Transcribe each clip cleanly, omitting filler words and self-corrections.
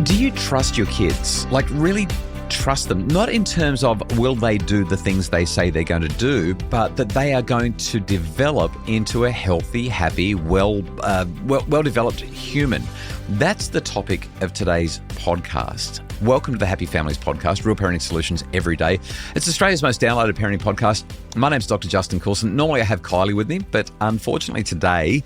Do you trust your kids? Like, really trust them? Not in terms of will they do the things they say they're going to do, but that they are going to develop into a healthy, happy, well-developed human. That's the topic of today's podcast. Welcome to the Happy Families Podcast, real parenting solutions every day. It's Australia's most downloaded parenting podcast. My name's Dr. Justin Coulson. Normally I have Kylie with me, but unfortunately today,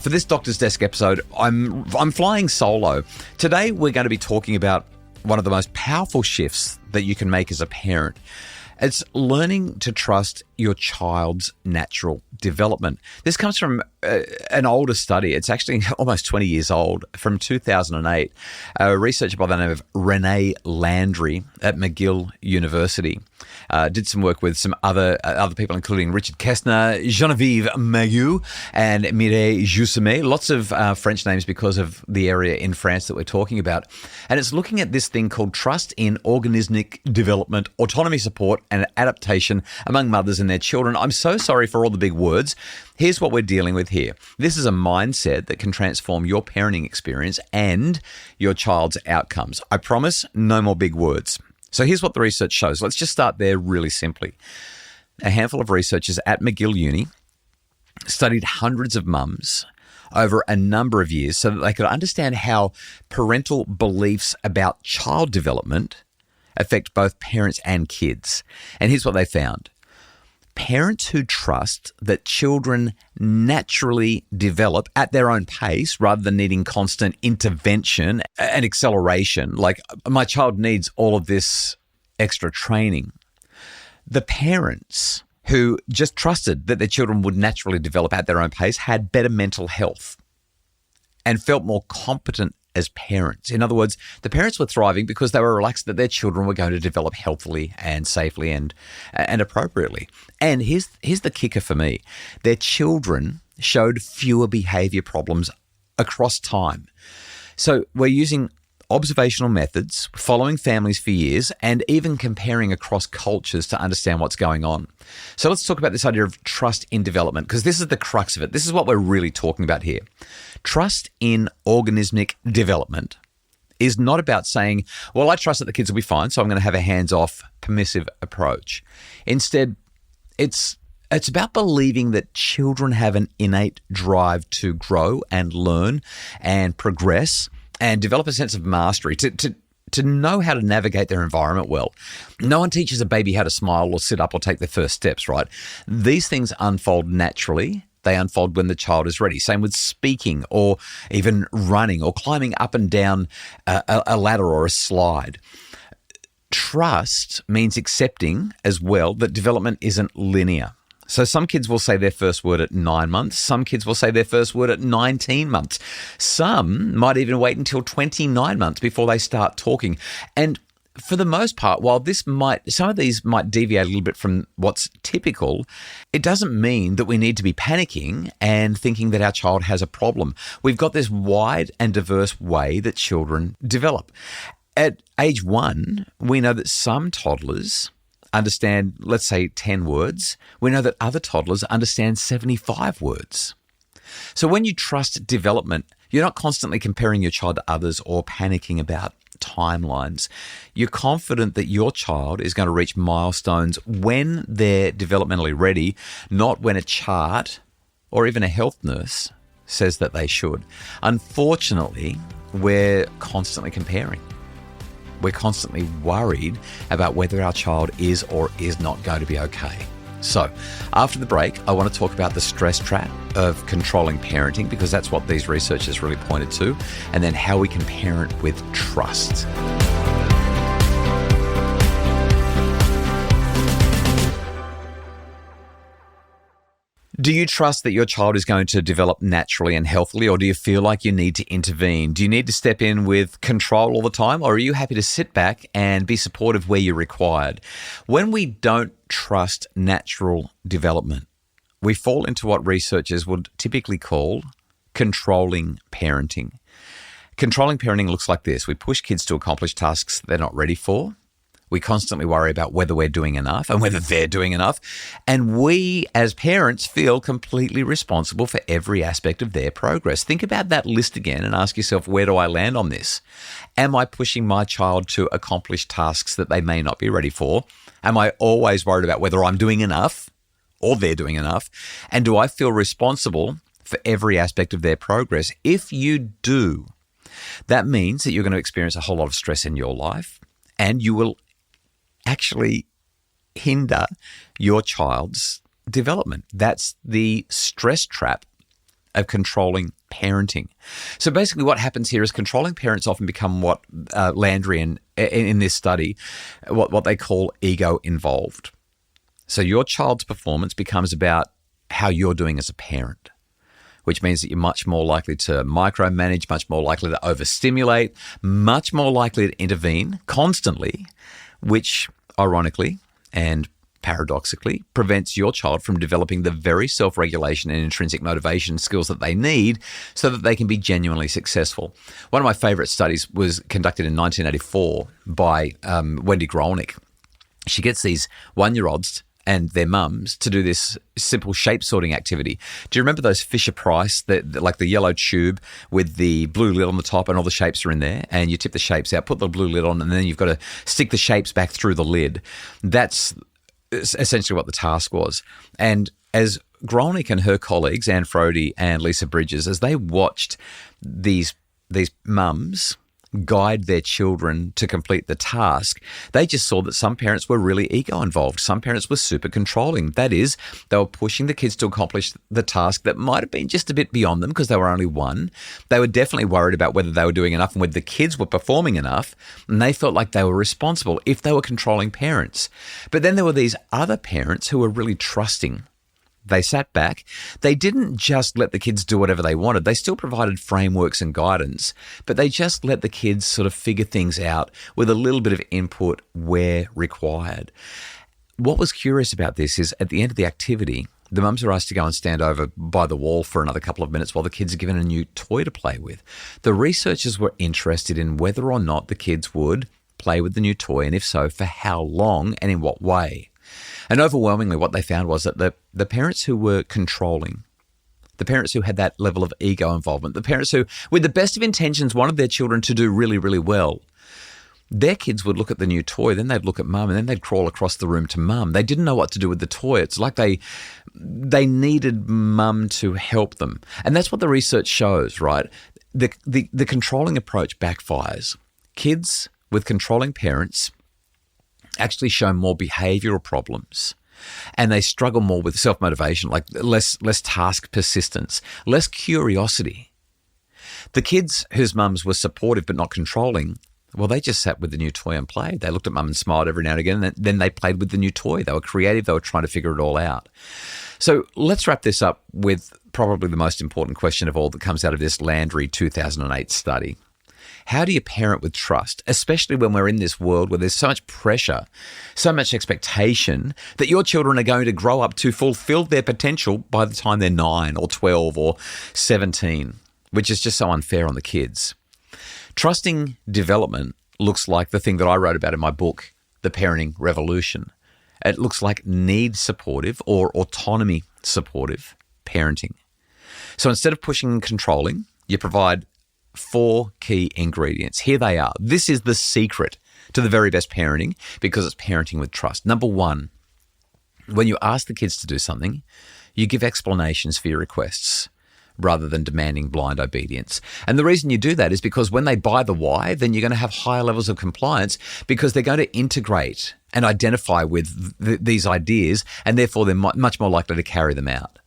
for this Doctor's Desk episode, I'm flying solo. Today we're going to be talking about one of the most powerful shifts that you can make as a parent. It's learning to trust your child's natural development. This comes from an older study. It's actually almost 20 years old, from 2008. A researcher by the name of Landry at McGill University did some work with some other people, including Richard Kestner, Geneviève Mailloux, and Mireille Joussemet. Lots of French names because of the area in France that we're talking about. And it's looking at this thing called trust in organismic development, autonomy support, and adaptation among mothers and their children. I'm so sorry for all the big words. Here's what we're dealing with here. This is a mindset that can transform your parenting experience and your child's outcomes. I promise, no more big words. So here's what the research shows. Let's just start there really simply. A handful of researchers at McGill Uni studied hundreds of mums over a number of years so that they could understand how parental beliefs about child development affect both parents and kids. And here's what they found. Parents who trust that children naturally develop at their own pace rather than needing constant intervention and acceleration, like my child needs all of this extra training. The parents who just trusted that their children would naturally develop at their own pace had better mental health and felt more competent as parents. In other words, the parents were thriving because they were relaxed that their children were going to develop healthily and safely and appropriately. And here's the kicker for me. Their children showed fewer behavior problems across time. So we're using observational methods, following families for years, and even comparing across cultures to understand what's going on. So let's talk about this idea of trust in development, because this is the crux of it. This is what we're really talking about here. Trust in organismic development is not about saying, well, I trust that the kids will be fine, so I'm going to have a hands-off, permissive approach. Instead, it's about believing that children have an innate drive to grow and learn and progress and develop a sense of mastery, to know how to navigate their environment well. No one teaches a baby how to smile or sit up or take their first steps, right? These things unfold naturally. They unfold when the child is ready. Same with speaking or even running or climbing up and down a ladder or a slide. Trust means accepting as well that development isn't linear. So some kids will say their first word at 9 months. Some kids will say their first word at 19 months. Some might even wait until 29 months before they start talking. And for the most part, while some of these might deviate a little bit from what's typical, it doesn't mean that we need to be panicking and thinking that our child has a problem. We've got this wide and diverse way that children develop. At age 1, we know that some toddlers understand, let's say, 10 words. We know that other toddlers understand 75 words. So when you trust development, you're not constantly comparing your child to others or panicking about timelines. You're confident that your child is going to reach milestones when they're developmentally ready, not when a chart or even a health nurse says that they should. Unfortunately, we're constantly comparing. We're constantly worried about whether our child is or is not going to be okay. So, after the break, I want to talk about the stress trap of controlling parenting, because that's what these researchers really pointed to, and then how we can parent with trust. Do you trust that your child is going to develop naturally and healthily, or do you feel like you need to intervene? Do you need to step in with control all the time, or are you happy to sit back and be supportive where you're required? When we don't trust natural development, we fall into what researchers would typically call controlling parenting. Controlling parenting looks like this. We push kids to accomplish tasks they're not ready for. We constantly worry about whether we're doing enough and whether they're doing enough. And we, as parents, feel completely responsible for every aspect of their progress. Think about that list again and ask yourself, where do I land on this? Am I pushing my child to accomplish tasks that they may not be ready for? Am I always worried about whether I'm doing enough or they're doing enough? And do I feel responsible for every aspect of their progress? If you do, that means that you're going to experience a whole lot of stress in your life, and you will actually hinder your child's development. That's the stress trap of controlling parenting. So basically what happens here is controlling parents often become what Landry in this study, what they call ego involved. So your child's performance becomes about how you're doing as a parent, which means that you're much more likely to micromanage, much more likely to overstimulate, much more likely to intervene constantly, which ironically and paradoxically prevents your child from developing the very self-regulation and intrinsic motivation skills that they need so that they can be genuinely successful. One of my favorite studies was conducted in 1984 by Wendy Grolnick. She gets these 1-year-olds and their mums to do this simple shape sorting activity. Do you remember those Fisher-Price, like the yellow tube with the blue lid on the top and all the shapes are in there, and you tip the shapes out, put the blue lid on, and then you've got to stick the shapes back through the lid? That's essentially what the task was. And as Grolnick and her colleagues, Anne Frody and Lisa Bridges, as they watched these mums guide their children to complete the task, they just saw that some parents were really ego involved. Some parents were super controlling. That is, they were pushing the kids to accomplish the task that might have been just a bit beyond them because they were only one. They were definitely worried about whether they were doing enough and whether the kids were performing enough, and they felt like they were responsible if they were controlling parents. But then there were these other parents who were really trusting. They sat back. They didn't just let the kids do whatever they wanted. They still provided frameworks and guidance, but they just let the kids sort of figure things out with a little bit of input where required. What was curious about this is at the end of the activity, the mums are asked to go and stand over by the wall for another couple of minutes while the kids are given a new toy to play with. The researchers were interested in whether or not the kids would play with the new toy, and if so, for how long and in what way. And overwhelmingly, what they found was that the parents who were controlling, the parents who had that level of ego involvement, the parents who, with the best of intentions, wanted their children to do really, really well, their kids would look at the new toy, then they'd look at mum, and then they'd crawl across the room to mum. They didn't know what to do with the toy. It's like they needed mum to help them. And that's what the research shows, right? The controlling approach backfires. Kids with controlling parents actually show more behavioural problems, and they struggle more with self-motivation, like less task persistence, less curiosity. The kids whose mums were supportive but not controlling, well, they just sat with the new toy and played. They looked at mum and smiled every now and again, and then they played with the new toy. They were creative. They were trying to figure it all out. So let's wrap this up with probably the most important question of all that comes out of this Landry 2008 study. How do you parent with trust, especially when we're in this world where there's so much pressure, so much expectation that your children are going to grow up to fulfill their potential by the time they're 9 or 12 or 17, which is just so unfair on the kids. Trusting development looks like the thing that I wrote about in my book, The Parenting Revolution. It looks like need-supportive or autonomy-supportive parenting. So instead of pushing and controlling, you provide 4 key ingredients. Here they are. This is the secret to the very best parenting because it's parenting with trust. Number 1, when you ask the kids to do something, you give explanations for your requests rather than demanding blind obedience. And the reason you do that is because when they buy the why, then you're going to have higher levels of compliance because they're going to integrate and identify with these ideas, and therefore they're much more likely to carry them out.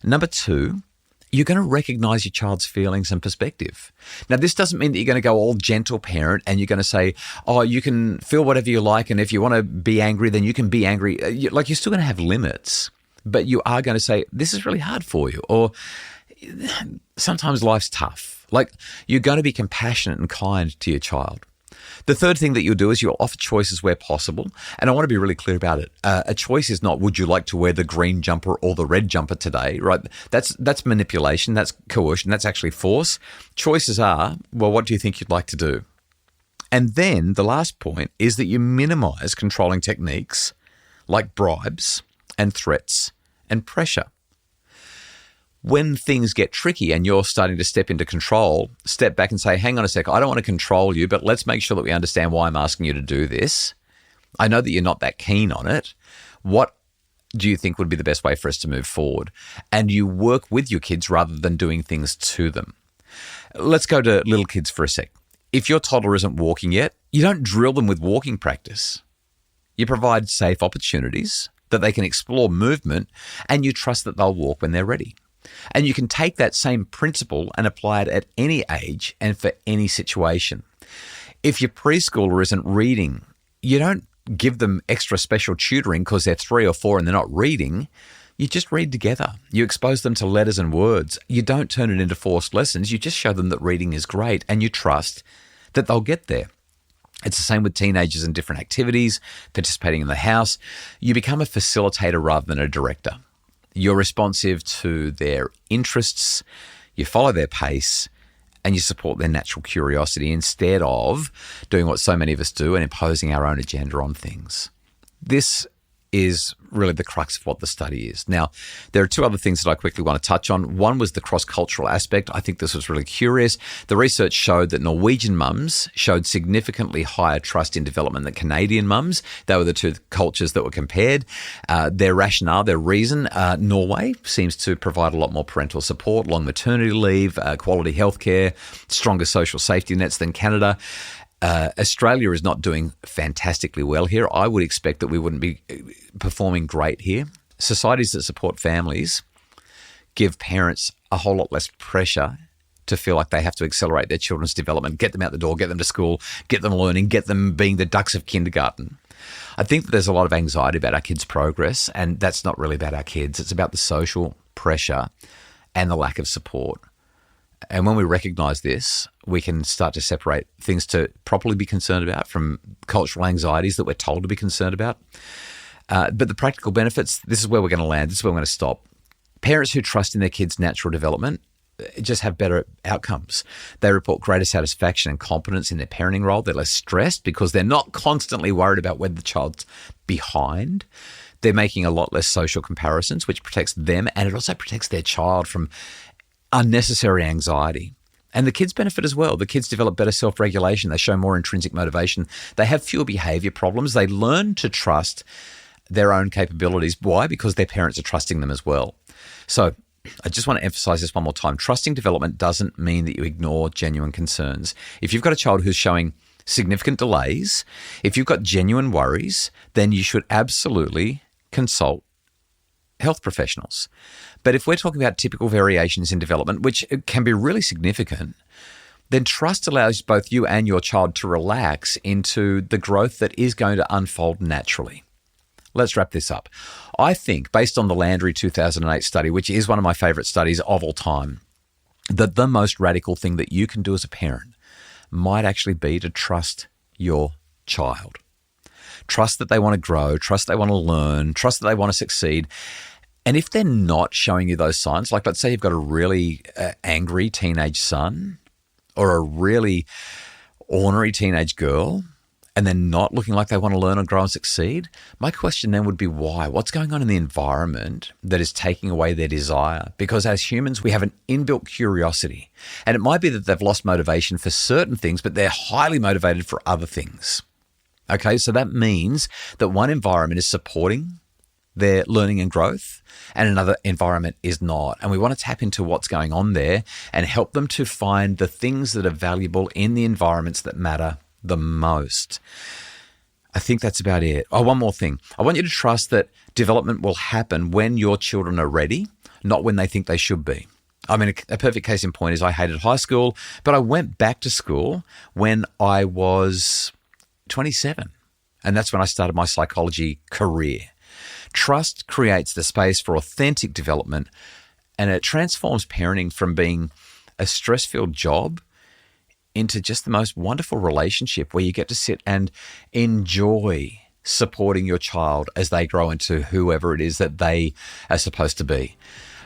Number 2, you're going to recognize your child's feelings and perspective. Now, this doesn't mean that you're going to go all gentle parent and you're going to say, oh, you can feel whatever you like, and if you want to be angry, then you can be angry. Like, you're still going to have limits, but you are going to say, this is really hard for you, or sometimes life's tough. Like, you're going to be compassionate and kind to your child. The third thing that you'll do is you'll offer choices where possible. And I want to be really clear about it. A choice is not, would you like to wear the green jumper or the red jumper today, right? That's manipulation, that's coercion, that's actually force. Choices are, well, what do you think you'd like to do? And then the last point is that you minimize controlling techniques like bribes and threats and pressure. When things get tricky and you're starting to step into control, step back and say, hang on a sec, I don't want to control you, but let's make sure that we understand why I'm asking you to do this. I know that you're not that keen on it. What do you think would be the best way for us to move forward? And you work with your kids rather than doing things to them. Let's go to little kids for a sec. If your toddler isn't walking yet, you don't drill them with walking practice. You provide safe opportunities that they can explore movement, and you trust that they'll walk when they're ready. And you can take that same principle and apply it at any age and for any situation. If your preschooler isn't reading, you don't give them extra special tutoring because they're 3 or 4 and they're not reading. You just read together. You expose them to letters and words. You don't turn it into forced lessons. You just show them that reading is great and you trust that they'll get there. It's the same with teenagers and different activities, participating in the house. You become a facilitator rather than a director. You're responsive to their interests, you follow their pace, and you support their natural curiosity instead of doing what so many of us do and imposing our own agenda on things. This is really the crux of what the study is. Now, there are 2 other things that I quickly want to touch on. One was the cross-cultural aspect. I think this was really curious. The research showed that Norwegian mums showed significantly higher trust in development than Canadian mums. They were the 2 cultures that were compared. Their rationale, their reason, Norway seems to provide a lot more parental support, long maternity leave, quality healthcare, stronger social safety nets than Canada. Australia is not doing fantastically well here. I would expect that we wouldn't be performing great here. Societies that support families give parents a whole lot less pressure to feel like they have to accelerate their children's development, get them out the door, get them to school, get them learning, get them being the ducks of kindergarten. I think that there's a lot of anxiety about our kids' progress, and that's not really about our kids. It's about the social pressure and the lack of support. And when we recognise this, we can start to separate things to properly be concerned about from cultural anxieties that we're told to be concerned about. But the practical benefits, this is where we're going to land. This is where we're going to stop. Parents who trust in their kids' natural development just have better outcomes. They report greater satisfaction and competence in their parenting role. They're less stressed because they're not constantly worried about whether the child's behind. They're making a lot less social comparisons, which protects them, and it also protects their child from unnecessary anxiety. And the kids benefit as well. The kids develop better self-regulation. They show more intrinsic motivation. They have fewer behaviour problems. They learn to trust their own capabilities. Why? Because their parents are trusting them as well. So I just want to emphasise this one more time. Trusting development doesn't mean that you ignore genuine concerns. If you've got a child who's showing significant delays, if you've got genuine worries, then you should absolutely consult health professionals. But if we're talking about typical variations in development, which can be really significant, then trust allows both you and your child to relax into the growth that is going to unfold naturally. Let's wrap this up. I think, based on the Landry 2008 study, which is one of my favourite studies of all time, that the most radical thing that you can do as a parent might actually be to trust your child. Trust that they want to grow, trust they want to learn, trust that they want to succeed. And if they're not showing you those signs, like let's say you've got a really angry teenage son or a really ornery teenage girl, and they're not looking like they want to learn and grow and succeed, my question then would be why? What's going on in the environment that is taking away their desire? Because as humans, we have an inbuilt curiosity. And it might be that they've lost motivation for certain things, but they're highly motivated for other things. Okay, so that means that one environment is supporting their learning and growth and another environment is not. And we want to tap into what's going on there and help them to find the things that are valuable in the environments that matter the most. I think that's about it. Oh, one more thing. I want you to trust that development will happen when your children are ready, not when they think they should be. I mean, a perfect case in point is I hated high school, but I went back to school when I was 27. And that's when I started my psychology career. Trust creates the space for authentic development, and it transforms parenting from being a stress-filled job into just the most wonderful relationship where you get to sit and enjoy supporting your child as they grow into whoever it is that they are supposed to be.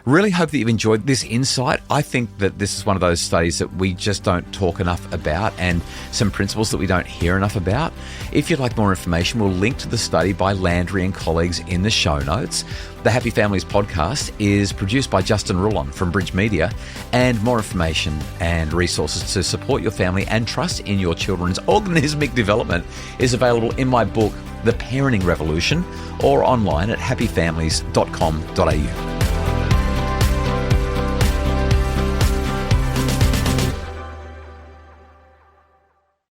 Really hope that you've enjoyed this insight. I think that this is one of those studies that we just don't talk enough about, and some principles that we don't hear enough about. If you'd like more information, we'll link to the study by Landry and colleagues in the show notes. The Happy Families podcast is produced by Justin Rulon from Bridge Media, and more information and resources to support your family and trust in your children's organismic development is available in my book, The Parenting Revolution, or online at happyfamilies.com.au.